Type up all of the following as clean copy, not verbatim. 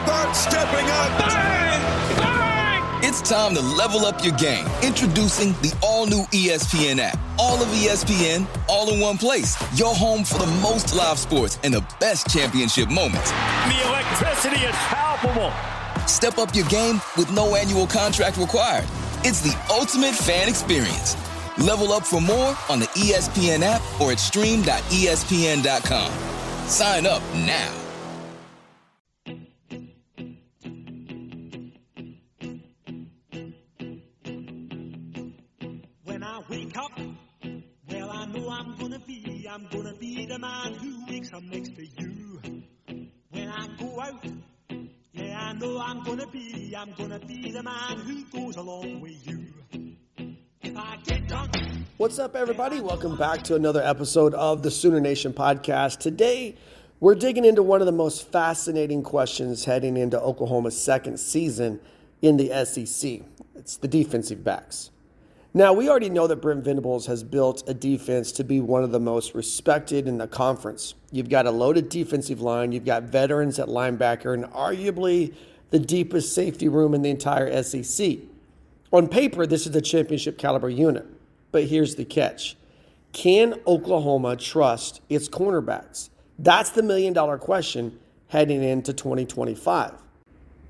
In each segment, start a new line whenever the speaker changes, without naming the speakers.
Hubbard stepping up. Bang! Bang!
It's time to level up your game. Introducing the all-new ESPN app. All of ESPN, all in one place. Your home for the most live sports and the best championship moments.
The electricity is palpable.
Step up your game with no annual contract required. It's the ultimate fan experience. Level up for more on the ESPN app or at stream.espn.com. Sign up now.
When I wake up, well, I know I'm gonna be the man who wakes up next to you. When I go out, yeah, I know I'm gonna be the man who goes along with you. If I get drunk.
What's up, everybody? Welcome back to another episode of the Sooner Nation podcast. Today, we're digging into one of the most fascinating questions heading into Oklahoma's second season in the SEC. It's the defensive backs. Now, we already know that Brent Venables has built a defense to be one of the most respected in the conference. You've got a loaded defensive line, you've got veterans at linebacker, and arguably the deepest safety room in the entire SEC. On paper, this is a championship caliber unit, but here's the catch. Can Oklahoma trust its cornerbacks? That's the million-dollar question heading into 2025.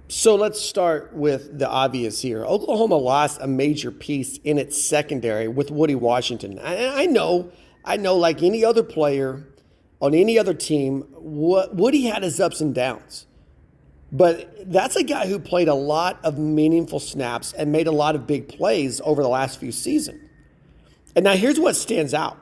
So let's start with the obvious here. Oklahoma lost a major piece in its secondary with Woody Washington. I know like any other player on any other team, Woody had his ups and downs. But that's a guy who played a lot of meaningful snaps and made a lot of big plays over the last few seasons. And now here's what stands out.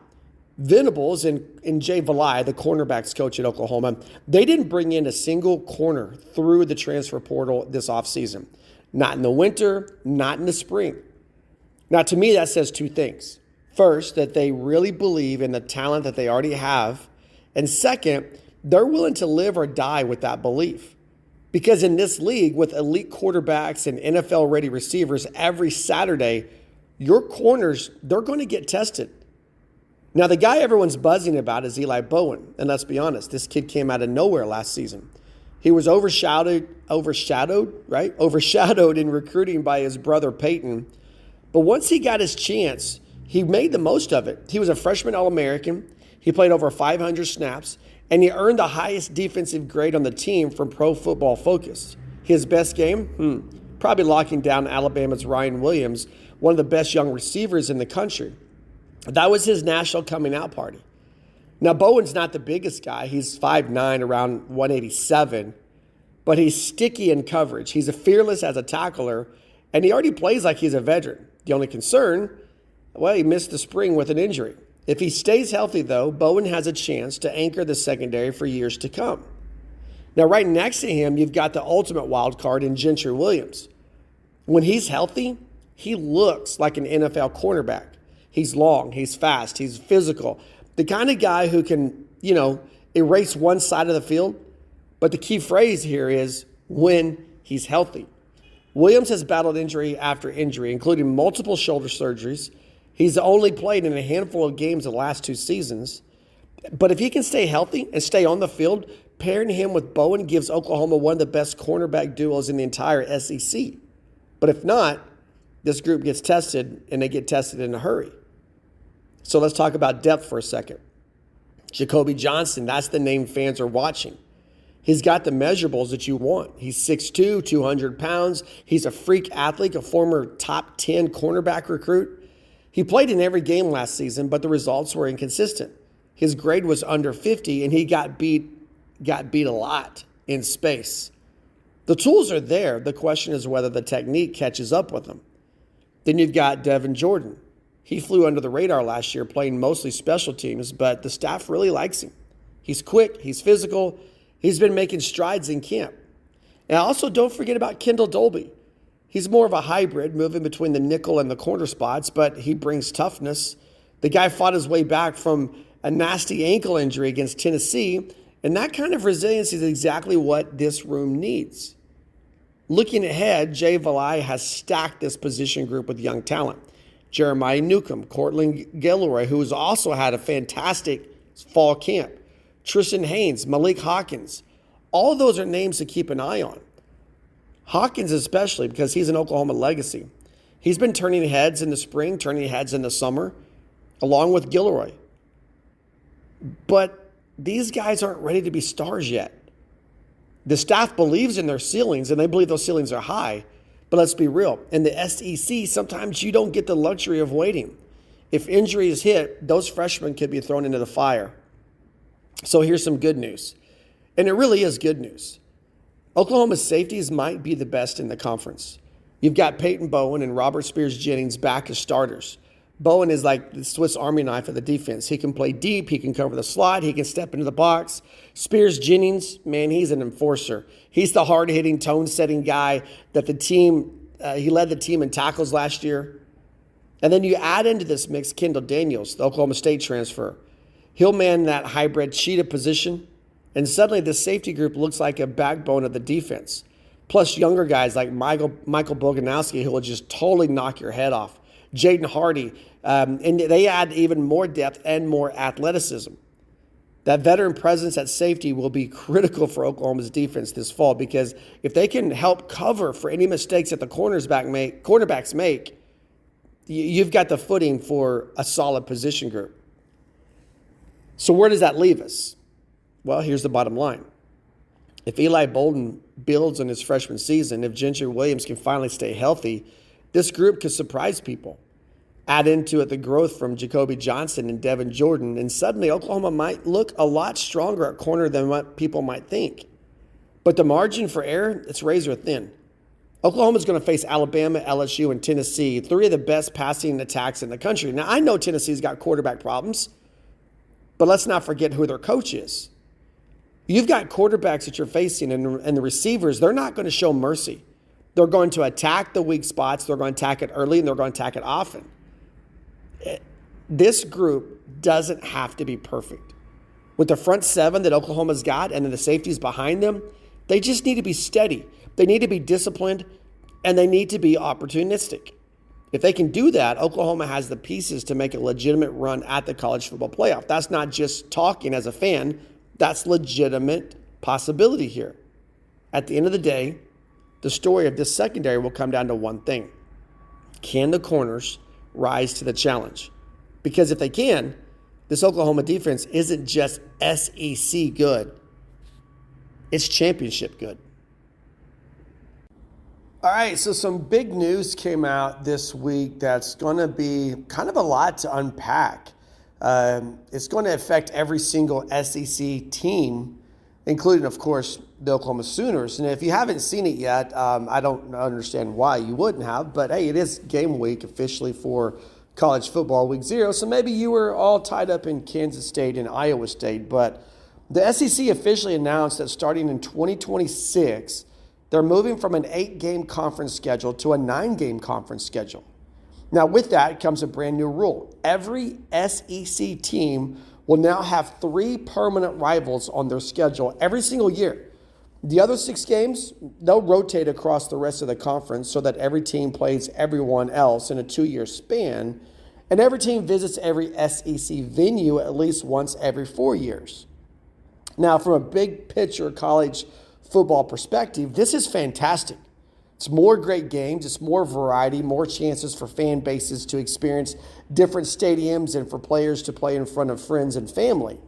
Venables and Jay Valai, the cornerbacks coach at Oklahoma, they didn't bring in a single corner through the transfer portal this offseason. Not in the winter, not in the spring. Now, to me, that says two things. First, that they really believe in the talent that they already have. And second, they're willing to live or die with that belief. Because in this league, with elite quarterbacks and NFL-ready receivers every Saturday, your corners, they're going to get tested. Now, the guy everyone's buzzing about is Eli Bowen. And let's be honest, this kid came out of nowhere last season. He was overshadowed in recruiting by his brother Peyton. But once he got his chance, he made the most of it. He was a freshman All-American. He played over 500 snaps, and he earned the highest defensive grade on the team from Pro Football Focus. His best game? Probably locking down Alabama's Ryan Williams, one of the best young receivers in the country. That was his national coming out party. Now, Bowen's not the biggest guy. He's 5'9", around 187, but he's sticky in coverage. He's fearless as a tackler, and he already plays like he's a veteran. The only concern, well, he missed the spring with an injury. If he stays healthy, though, Bowen has a chance to anchor the secondary for years to come. Now, right next to him, you've got the ultimate wild card in Gentry Williams. When he's healthy, he looks like an NFL cornerback. He's long, he's fast, he's physical. The kind of guy who can, erase one side of the field. But the key phrase here is when he's healthy. Williams has battled injury after injury, including multiple shoulder surgeries. He's only played in a handful of games the last 2 seasons. But if he can stay healthy and stay on the field, pairing him with Bowen gives Oklahoma one of the best cornerback duos in the entire SEC. But if not, this group gets tested, and they get tested in a hurry. So let's talk about depth for a second. Jacobe Johnson, that's the name fans are watching. He's got the measurables that you want. He's 6'2", 200 pounds. He's a freak athlete, a former top 10 cornerback recruit. He played in every game last season, but the results were inconsistent. His grade was under 50, and he got beat a lot in space. The tools are there. The question is whether the technique catches up with him. Then you've got Devon Jordan. He flew under the radar last year, playing mostly special teams, but the staff really likes him. He's quick. He's physical. He's been making strides in camp. And also don't forget about Kendel Dolby. He's more of a hybrid, moving between the nickel and the corner spots, but he brings toughness. The guy fought his way back from a nasty ankle injury against Tennessee, and that kind of resilience is exactly what this room needs. Looking ahead, Jay Valai has stacked this position group with young talent. Jeremiah Newcombe, Cortland Gilroy, who's also had a fantastic fall camp. Tristan Haynes, Maliek Hawkins. All of those are names to keep an eye on. Hawkins especially, because he's an Oklahoma legacy. He's been turning heads in the spring, turning heads in the summer, along with Gilroy. But these guys aren't ready to be stars yet. The staff believes in their ceilings, and they believe those ceilings are high. But let's be real. In the SEC, sometimes you don't get the luxury of waiting. If injuries hit, those freshmen could be thrown into the fire. So here's some good news. And it really is good news. Oklahoma's safeties might be the best in the conference. You've got Peyton Bowen and Robert Spears-Jennings back as starters. Bowen is like the Swiss Army knife of the defense. He can play deep. He can cover the slot. He can step into the box. Spears-Jennings, man, he's an enforcer. He's the hard-hitting, tone-setting guy that the team, he led the team in tackles last year. And then you add into this mix Kendel Daniels, the Oklahoma State transfer. He'll man that hybrid cheetah position. And suddenly the safety group looks like a backbone of the defense. Plus younger guys like Michael Boganowski who will just totally knock your head off. Jaden Hardy. And they add even more depth and more athleticism. That veteran presence at safety will be critical for Oklahoma's defense this fall because if they can help cover for any mistakes that the cornerbacks make, you've got the footing for a solid position group. So where does that leave us? Well, here's the bottom line. If Eli Bowen builds on his freshman season, if Gentry Williams can finally stay healthy, this group could surprise people. Add into it the growth from Jacobe Johnson and Devon Jordan, and suddenly Oklahoma might look a lot stronger at corner than what people might think. But the margin for error, it's razor thin. Oklahoma's going to face Alabama, LSU, and Tennessee, three of the best passing attacks in the country. Now, I know Tennessee's got quarterback problems, but let's not forget who their coach is. You've got quarterbacks that you're facing, and the receivers, they're not going to show mercy. They're going to attack the weak spots, they're going to attack it early, and they're going to attack it often. This group doesn't have to be perfect. With the front seven that Oklahoma's got and then the safeties behind them, they just need to be steady. They need to be disciplined, and they need to be opportunistic. If they can do that, Oklahoma has the pieces to make a legitimate run at the college football playoff. That's not just talking as a fan. That's legitimate possibility here. At the end of the day, the story of this secondary will come down to one thing. Can the corners rise to the challenge? Because if they can, this Oklahoma defense isn't just SEC good. It's championship good. All right, so some big news came out this week that's going to be kind of a lot to unpack. It's going to affect every single SEC team, including, of course, the Oklahoma Sooners. And if you haven't seen it yet, I don't understand why you wouldn't have. But, hey, it is game week officially for college football, week 0. So maybe you were all tied up in Kansas State and Iowa State. But the SEC officially announced that starting in 2026, they're moving from an 8-game conference schedule to a 9-game conference schedule. Now, with that comes a brand new rule. Every SEC team will now have 3 permanent rivals on their schedule every single year. The other 6 games, they'll rotate across the rest of the conference so that every team plays everyone else in a 2-year span, and every team visits every SEC venue at least once every 4 years. Now, from a big picture college football perspective, this is fantastic. It's more great games, it's more variety, more chances for fan bases to experience different stadiums and for players to play in front of friends and family.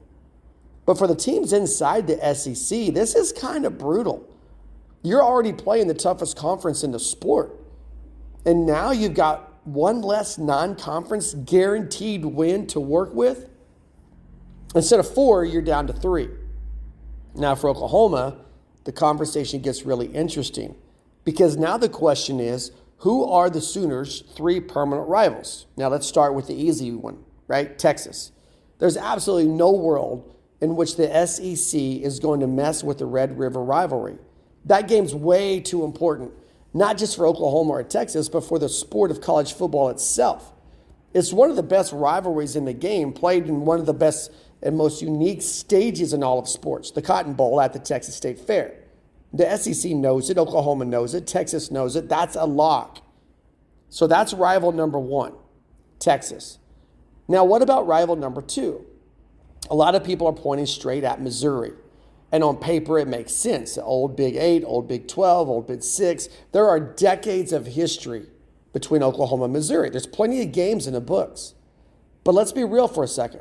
But for the teams inside the SEC, this is kind of brutal. You're already playing the toughest conference in the sport. And now you've got one less non-conference guaranteed win to work with. Instead of 4, you're down to 3. Now for Oklahoma, the conversation gets really interesting because now the question is, who are the Sooners' 3 permanent rivals? Now let's start with the easy one, right? Texas. There's absolutely no world in which the SEC is going to mess with the Red River rivalry. That game's way too important, not just for Oklahoma or Texas, but for the sport of college football itself. It's one of the best rivalries in the game, played in one of the best and most unique stages in all of sports, the Cotton Bowl at the Texas State Fair. The SEC knows it, Oklahoma knows it, Texas knows it. That's a lock. So that's rival number 1, Texas. Now, what about rival number 2? A lot of people are pointing straight at Missouri. And on paper, it makes sense. Old Big 8, old Big 12, old Big 6. There are decades of history between Oklahoma and Missouri. There's plenty of games in the books. But let's be real for a second.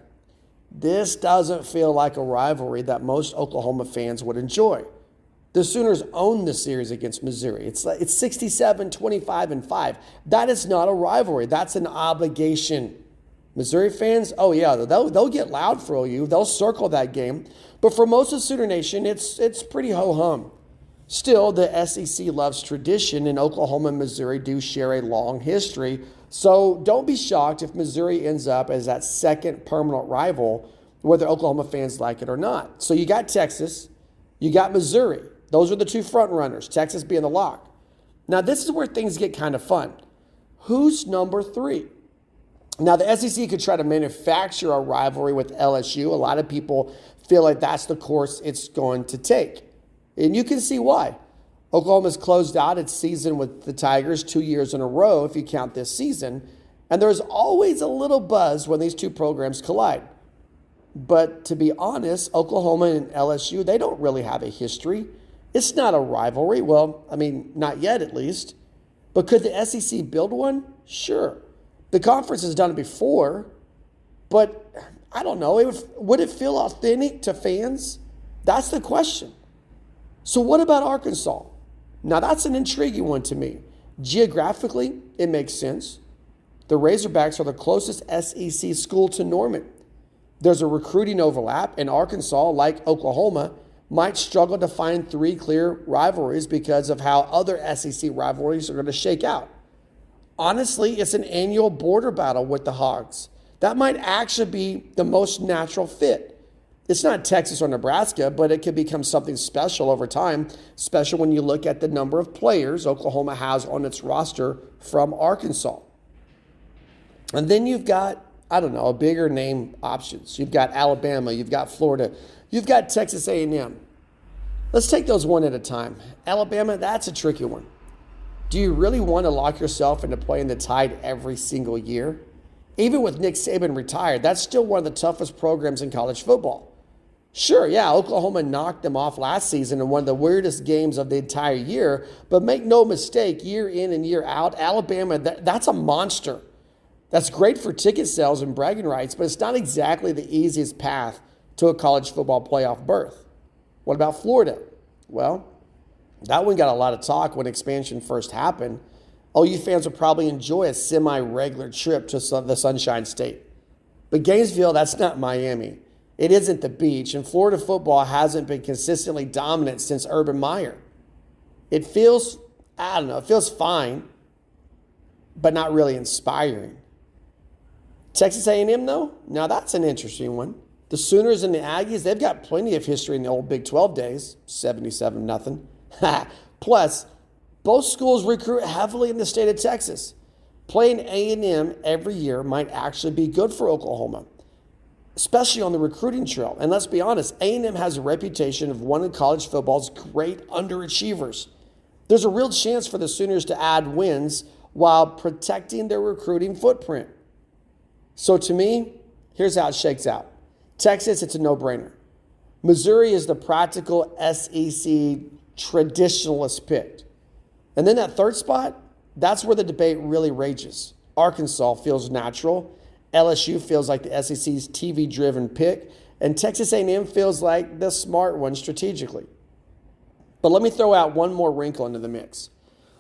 This doesn't feel like a rivalry that most Oklahoma fans would enjoy. The Sooners own the series against Missouri. It's 67-25-5. That is not a rivalry. That's an obligation. Missouri fans, oh yeah, they'll get loud for OU. They'll circle that game. But for most of Sooner Nation, it's pretty ho-hum. Still, the SEC loves tradition, and Oklahoma and Missouri do share a long history. So don't be shocked if Missouri ends up as that second permanent rival, whether Oklahoma fans like it or not. So you got Texas, you got Missouri. Those are the two front runners, Texas being the lock. Now, this is where things get kind of fun. Who's number 3? Now, the SEC could try to manufacture a rivalry with LSU. A lot of people feel like that's the course it's going to take. And you can see why. Oklahoma's closed out its season with the Tigers 2 years in a row, if you count this season. And there's always a little buzz when these two programs collide. But to be honest, Oklahoma and LSU, they don't really have a history. It's not a rivalry. Well, I mean, not yet at least. But could the SEC build one? Sure. The conference has done it before, but I don't know. Would it feel authentic to fans? That's the question. So what about Arkansas? Now, that's an intriguing one to me. Geographically, it makes sense. The Razorbacks are the closest SEC school to Norman. There's a recruiting overlap, and Arkansas, like Oklahoma, might struggle to find 3 clear rivalries because of how other SEC rivalries are going to shake out. Honestly, it's an annual border battle with the Hogs. That might actually be the most natural fit. It's not Texas or Nebraska, but it could become something special over time, especially when you look at the number of players Oklahoma has on its roster from Arkansas. And then you've got, I don't know, a bigger name options. You've got Alabama, you've got Florida, you've got Texas A&M. Let's take those one at a time. Alabama, that's a tricky one. Do you really want to lock yourself into playing the Tide every single year? Even with Nick Saban retired, that's still one of the toughest programs in college football. Sure, yeah, Oklahoma knocked them off last season in one of the weirdest games of the entire year, but make no mistake, year in and year out, Alabama, that's a monster. That's great for ticket sales and bragging rights, but it's not exactly the easiest path to a college football playoff berth. What about Florida? Well, that one got a lot of talk when expansion first happened. OU fans will probably enjoy a semi-regular trip to the Sunshine State. But Gainesville, that's not Miami. It isn't the beach, and Florida football hasn't been consistently dominant since Urban Meyer. It feels, I don't know, it feels fine, but not really inspiring. Texas A&M, though? Now that's an interesting one. The Sooners and the Aggies, they've got plenty of history in the old Big 12 days, 77-0. Plus, both schools recruit heavily in the state of Texas. Playing A&M every year might actually be good for Oklahoma, especially on the recruiting trail. And let's be honest, A&M has a reputation of one of college football's great underachievers. There's a real chance for the Sooners to add wins while protecting their recruiting footprint. So to me, here's how it shakes out. Texas, it's a no-brainer. Missouri is the practical SEC traditionalist pick. And then that third spot, that's where the debate really rages. Arkansas feels natural. LSU feels like the SEC's TV-driven pick. And Texas A&M feels like the smart one strategically. But let me throw out one more wrinkle into the mix.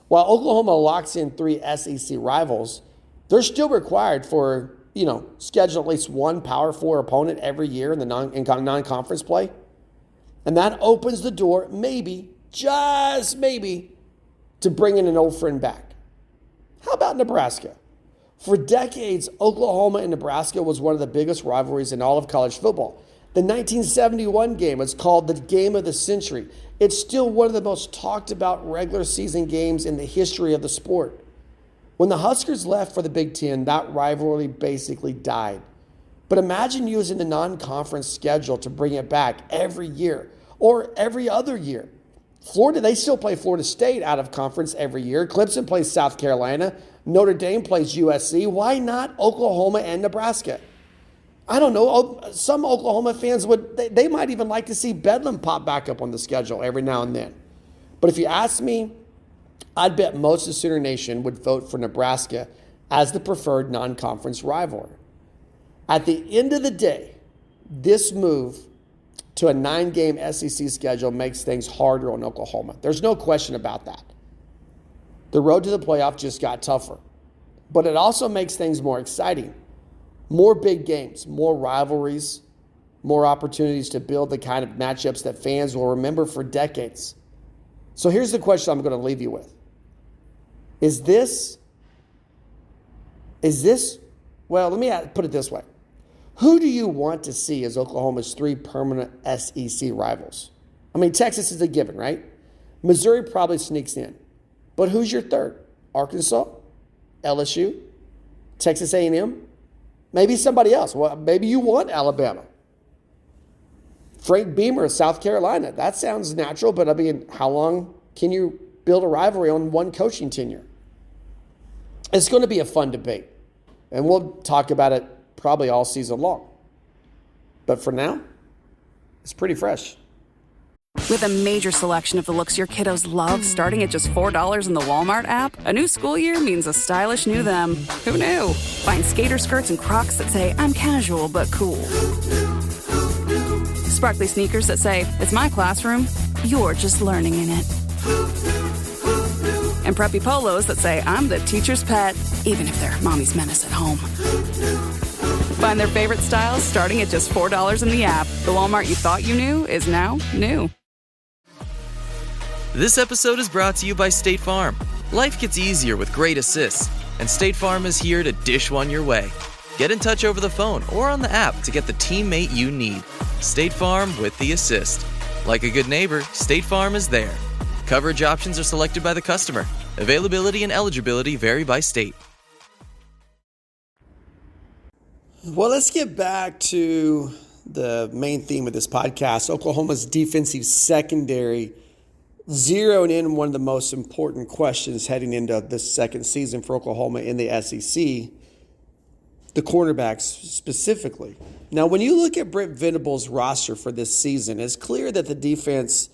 While Oklahoma locks in 3 SEC rivals, they're still required for, schedule at least one Power 4 opponent every year in the non-conference play. And that opens the door, maybe, just maybe, to bringing an old friend back. How about Nebraska? For decades, Oklahoma and Nebraska was one of the biggest rivalries in all of college football. The 1971 game is called the game of the century. It's still one of the most talked about regular season games in the history of the sport. When the Huskers left for the Big Ten, that rivalry basically died. But imagine using the non-conference schedule to bring it back every year or every other year. Florida, they still play Florida State out of conference every year. Clemson plays South Carolina. Notre Dame plays USC. Why not Oklahoma and Nebraska? I don't know. Some Oklahoma fans they might even like to see Bedlam pop back up on the schedule every now and then. But if you ask me, I'd bet most of Sooner Nation would vote for Nebraska as the preferred non-conference rival. At the end of the day, this move to a 9-game SEC schedule makes things harder on Oklahoma. There's no question about that. The road to the playoff just got tougher. But it also makes things more exciting. More big games, more rivalries, more opportunities to build the kind of matchups that fans will remember for decades. So here's the question I'm going to leave you with. Is this, well, let me put it this way. Who do you want to see as Oklahoma's 3 permanent SEC rivals? I mean, Texas is a given, right? Missouri probably sneaks in. But who's your third? Arkansas? LSU? Texas A&M? Maybe somebody else. Well, maybe you want Alabama. Frank Beamer, South Carolina. That sounds natural, but I mean, how long can you build a rivalry on one coaching tenure? It's going to be a fun debate, and we'll talk about it probably all season long. But for now, it's pretty fresh.
With a major selection of the looks your kiddos love starting at just $4 in the Walmart app, a new school year means a stylish new them. Who knew? Find skater skirts and Crocs that say, I'm casual but cool. Sparkly sneakers that say, it's my classroom, you're just learning in it. And preppy polos that say, I'm the teacher's pet, even if they're mommy's menace at home. Find their favorite styles starting at just $4 in the app. The Walmart you thought you knew is now new.
This episode is brought to you by State Farm. Life gets easier with great assists, and State Farm is here to dish one your way. Get in touch over the phone or on the app to get the teammate you need. State Farm with the assist. Like a good neighbor, State Farm is there. Coverage options are selected by the customer. Availability and eligibility vary by state.
Well, let's get back to the main theme of this podcast. Oklahoma's defensive secondary zeroing in one of the most important questions heading into this second season for Oklahoma in the SEC, the cornerbacks specifically. Now, when you look at Brent Venables' roster for this season, it's clear that the defense,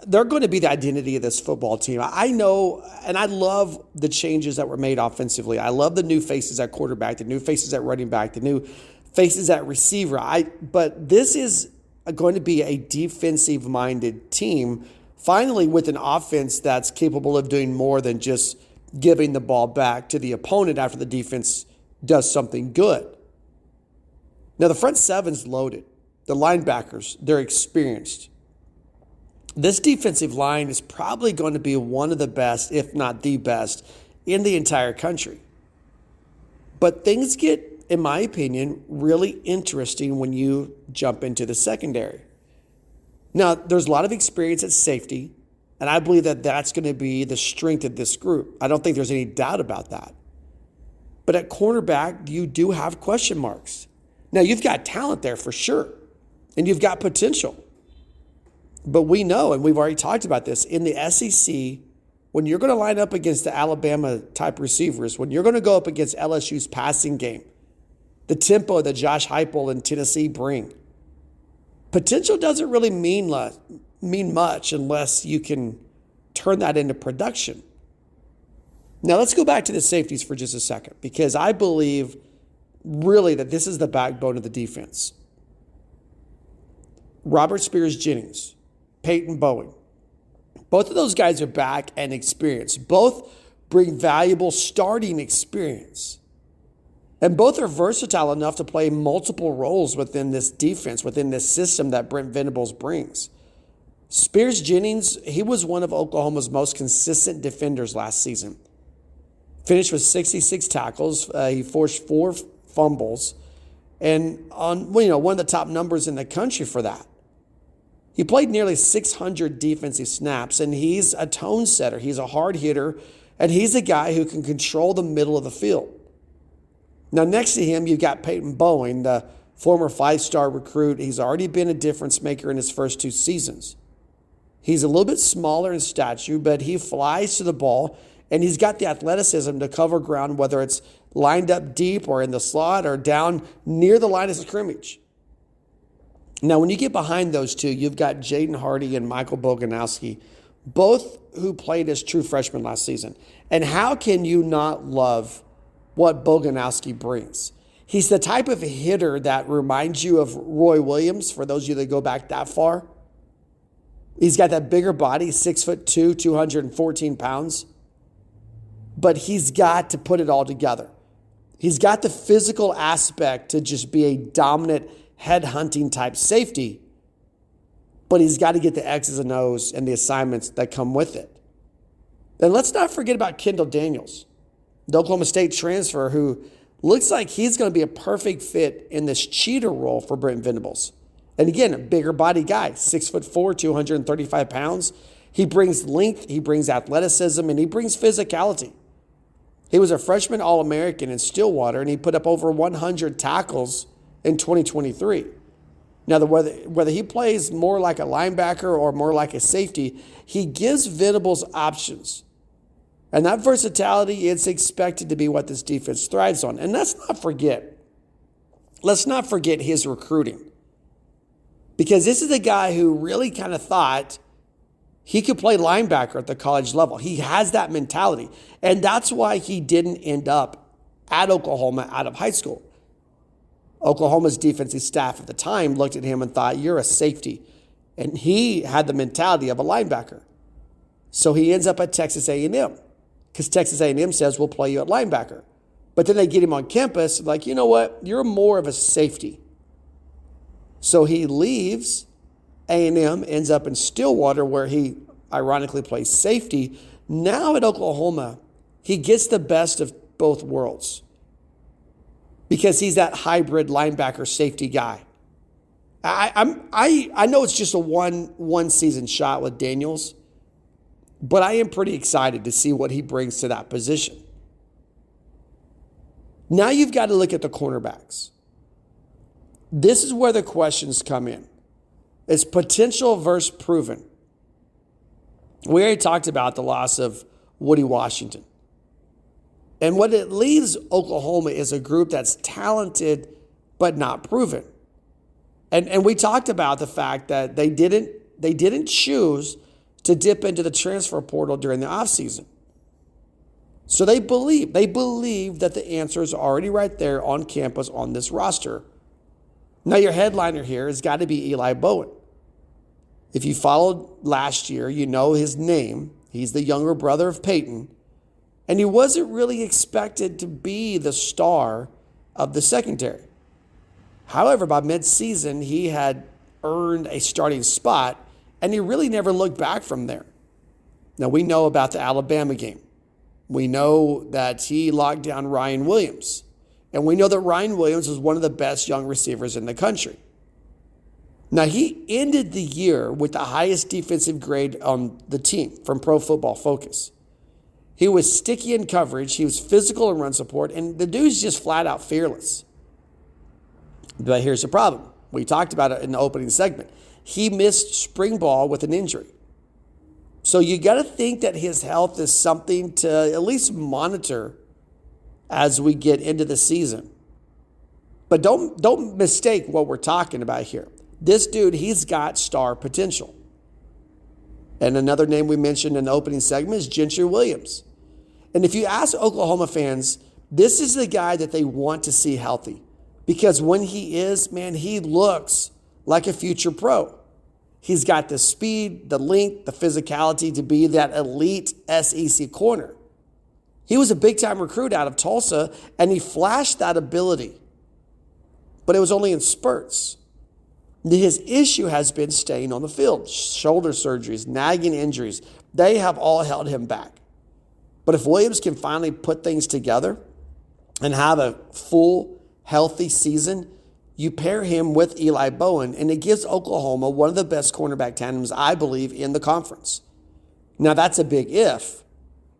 they're going to be the identity of this football team. I know, and I love the changes that were made offensively. I love the new faces at quarterback, the new faces at running back, the new faces at receiver. But this is going to be a defensive-minded team, finally with an offense that's capable of doing more than just giving the ball back to the opponent after the defense does something good. Now, the front seven's loaded. The linebackers, they're experienced. This defensive line is probably going to be one of the best, if not the best, in the entire country. But things get, in my opinion, really interesting when you jump into the secondary. Now, there's a lot of experience at safety, and I believe that that's going to be the strength of this group. I don't think there's any doubt about that. But at cornerback, you do have question marks. Now, you've got talent there for sure, and you've got potential. But we know, and we've already talked about this, in the SEC, when you're going to line up against the Alabama-type receivers, when you're going to go up against LSU's passing game, the tempo that Josh Heupel and Tennessee bring, potential doesn't really mean much unless you can turn that into production. Now, let's go back to the safeties for just a second, because I believe really that this is the backbone of the defense. Robert Spears-Jennings, Peyton Bowen, both of those guys are back and experienced. Both bring valuable starting experience. And both are versatile enough to play multiple roles within this defense, within this system that Brent Venables brings. Spears-Jennings, he was one of Oklahoma's most consistent defenders last season. Finished with 66 tackles. He forced 4 fumbles, and on one of the top numbers in the country for that. He played nearly 600 defensive snaps, and he's a tone setter. He's a hard hitter, and he's a guy who can control the middle of the field. Now, next to him, you've got Peyton Bowen, the former 5-star recruit. He's already been a difference maker in his first 2 seasons. He's a little bit smaller in stature, but he flies to the ball, and he's got the athleticism to cover ground, whether it's lined up deep or in the slot or down near the line of scrimmage. Now, when you get behind those two, you've got Jaden Hardy and Michael Boganowski, both who played as true freshmen last season. And how can you not love what Boganowski brings? He's the type of hitter that reminds you of Roy Williams, for those of you that go back that far. He's got that bigger body, 6'2", 214 pounds. But he's got to put it all together. He's got the physical aspect to just be a dominant head-hunting type safety, but he's got to get the X's and O's and the assignments that come with it. And let's not forget about Kendel Daniels, the Oklahoma State transfer, who looks like he's going to be a perfect fit in this cheater role for Brent Venables. And again, a bigger body guy, 6'4", 235 pounds. He brings length, he brings athleticism, and he brings physicality. He was a freshman All-American in Stillwater, and he put up over 100 tackles in 2023. Now, whether he plays more like a linebacker or more like a safety, he gives Venables options. And that versatility is expected to be what this defense thrives on. And let's not forget his recruiting. Because this is a guy who really kind of thought he could play linebacker at the college level. He has that mentality. And that's why he didn't end up at Oklahoma out of high school. Oklahoma's defensive staff at the time looked at him and thought, you're a safety. And he had the mentality of a linebacker. So he ends up at Texas A&M. Because Texas A&M says, we'll play you at linebacker. But then they get him on campus, like, you know what? You're more of a safety. So he leaves A&M, ends up in Stillwater, where he ironically plays safety. Now at Oklahoma, he gets the best of both worlds because he's that hybrid linebacker safety guy. I know it's just a one season shot with Daniels, but I am pretty excited to see what he brings to that position. Now you've got to look at the cornerbacks. This is where the questions come in. It's potential versus proven. We already talked about the loss of Woody Washington. And what it leaves Oklahoma is a group that's talented but not proven. And we talked about the fact that they didn't choose to dip into the transfer portal during the offseason. So they believe that the answer is already right there on campus on this roster. Now your headliner here has got to be Eli Bowen. If you followed last year, you know his name. He's the younger brother of Peyton. And he wasn't really expected to be the star of the secondary. However, by midseason, he had earned a starting spot, and he really never looked back from there. Now, we know about the Alabama game. We know that he locked down Ryan Williams. And we know that Ryan Williams was one of the best young receivers in the country. Now, he ended the year with the highest defensive grade on the team from Pro Football Focus. He was sticky in coverage, he was physical in run support, and the dude's just flat out fearless. But here's the problem. We talked about it in the opening segment. He missed spring ball with an injury. So you got to think that his health is something to at least monitor as we get into the season. But don't mistake what we're talking about here. This dude, he's got star potential. And another name we mentioned in the opening segment is Gentry Williams. And if you ask Oklahoma fans, this is the guy that they want to see healthy. Because when he is, man, he looks like a future pro. He's got the speed, the length, the physicality to be that elite SEC corner. He was a big-time recruit out of Tulsa, and he flashed that ability. But it was only in spurts. His issue has been staying on the field. Shoulder surgeries, nagging injuries, they have all held him back. But if Williams can finally put things together and have a full, healthy season, you pair him with Eli Bowen, and it gives Oklahoma one of the best cornerback tandems, I believe, in the conference. Now, that's a big if,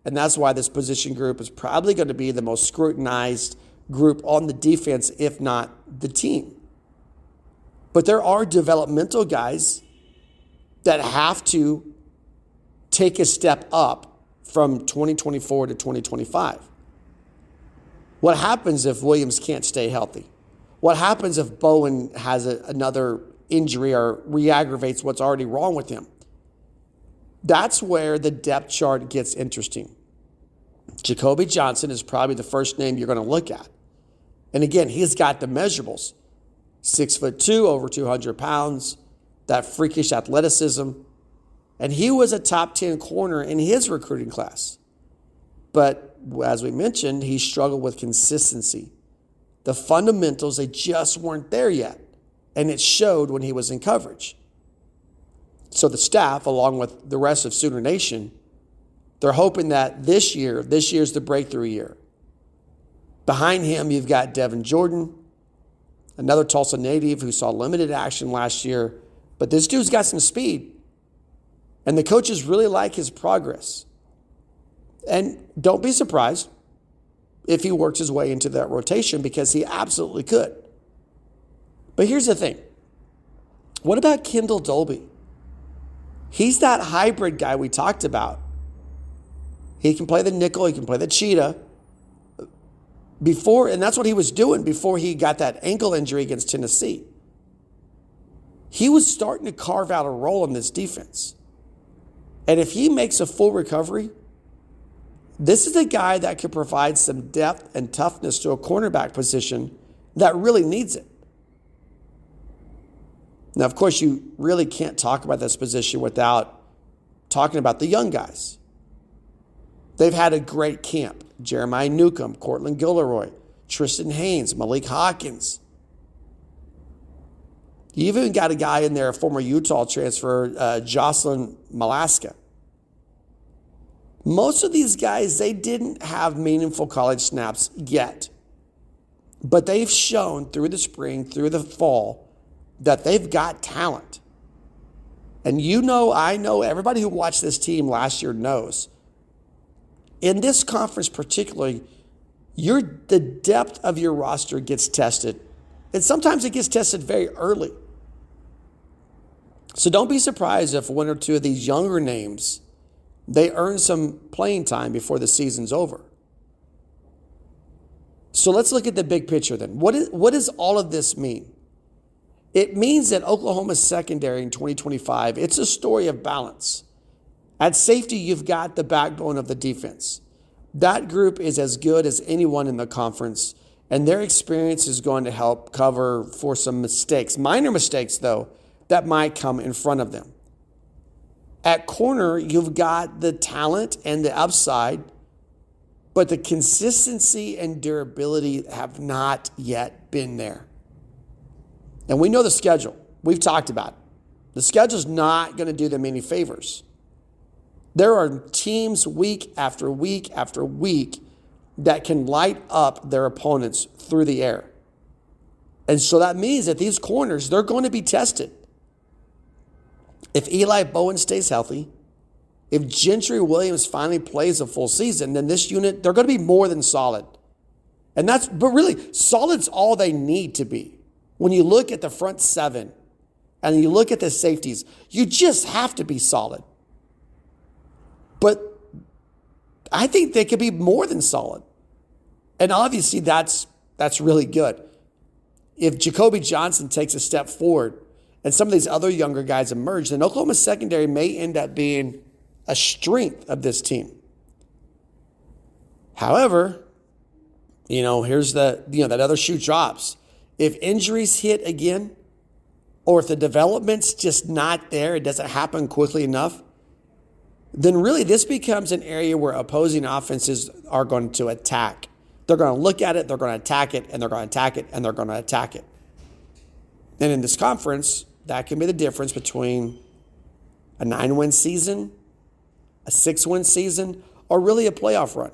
and that's why this position group is probably going to be the most scrutinized group on the defense, if not the team. But there are developmental guys that have to take a step up from 2024 to 2025. What happens if Williams can't stay healthy? What happens if Bowen has another injury or re-aggravates what's already wrong with him? That's where the depth chart gets interesting. Jacobe Johnson is probably the first name you're going to look at. And again, he's got the measurables. 6'2", over 200 pounds, that freakish athleticism. And he was a top 10 corner in his recruiting class. But as we mentioned, he struggled with consistency. The fundamentals, they just weren't there yet. And it showed when he was in coverage. So the staff, along with the rest of Sooner Nation, they're hoping that this year's the breakthrough year. Behind him, you've got Devon Jordan, another Tulsa native who saw limited action last year. But this dude's got some speed. And the coaches really like his progress. And don't be surprised if he works his way into that rotation, because he absolutely could. But here's the thing. What about Kendel Dolby? He's that hybrid guy we talked about. He can play the nickel, he can play the cheetah. And that's what he was doing before he got that ankle injury against Tennessee. He was starting to carve out a role in this defense. And if he makes a full recovery, this is a guy that could provide some depth and toughness to a cornerback position that really needs it. Now, of course, you really can't talk about this position without talking about the young guys. They've had a great camp. Jeremiah Newcombe, Cortland Gilderoy, Tristan Haynes, Maliek Hawkins. You even got a guy in there, a former Utah transfer, Jocelyn Malaska. Most of these guys, they didn't have meaningful college snaps yet. But they've shown through the spring, through the fall, that they've got talent. And you know, I know, everybody who watched this team last year knows. In this conference particularly, the depth of your roster gets tested. And sometimes it gets tested very early. So don't be surprised if one or two of these younger names, they earn some playing time before the season's over. So let's look at the big picture then. What does all of this mean? It means that Oklahoma's secondary in 2025, it's a story of balance. At safety, you've got the backbone of the defense. That group is as good as anyone in the conference, and their experience is going to help cover for some mistakes, minor mistakes though, that might come in front of them. At corner, you've got the talent and the upside, but the consistency and durability have not yet been there. And we know the schedule. We've talked about it. The schedule's not going to do them any favors. There are teams week after week after week that can light up their opponents through the air. And so that means that these corners, they're going to be tested. If Eli Bowen stays healthy, if Gentry Williams finally plays a full season, then this unit, they're going to be more than solid. But really, solid's all they need to be. When you look at the front seven and you look at the safeties, you just have to be solid. But I think they could be more than solid. And obviously that's really good. If Jacobe Johnson takes a step forward and some of these other younger guys emerge, then Oklahoma's secondary may end up being a strength of this team. However, here's that other shoe drops. If injuries hit again, or if the development's just not there, it doesn't happen quickly enough, then really this becomes an area where opposing offenses are going to attack. They're going to look at it, they're going to attack it, and they're going to attack it, and they're going to attack it. And in this conference, that can be the difference between a 9-win season, a 6-win season, or really a playoff run.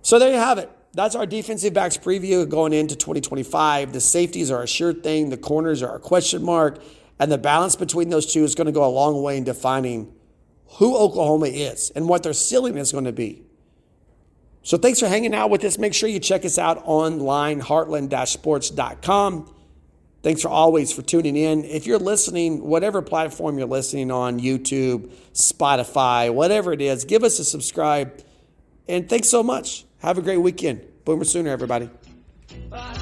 So there you have it. That's our defensive backs preview going into 2025. The safeties are a sure thing. The corners are a question mark. And the balance between those two is going to go a long way in defining who Oklahoma is and what their ceiling is going to be. So thanks for hanging out with us. Make sure you check us out online, heartland-sports.com. Thanks for tuning in. If you're listening, whatever platform you're listening on, YouTube, Spotify, whatever it is, give us a subscribe. And thanks so much. Have a great weekend. Boomer Sooner, everybody.
But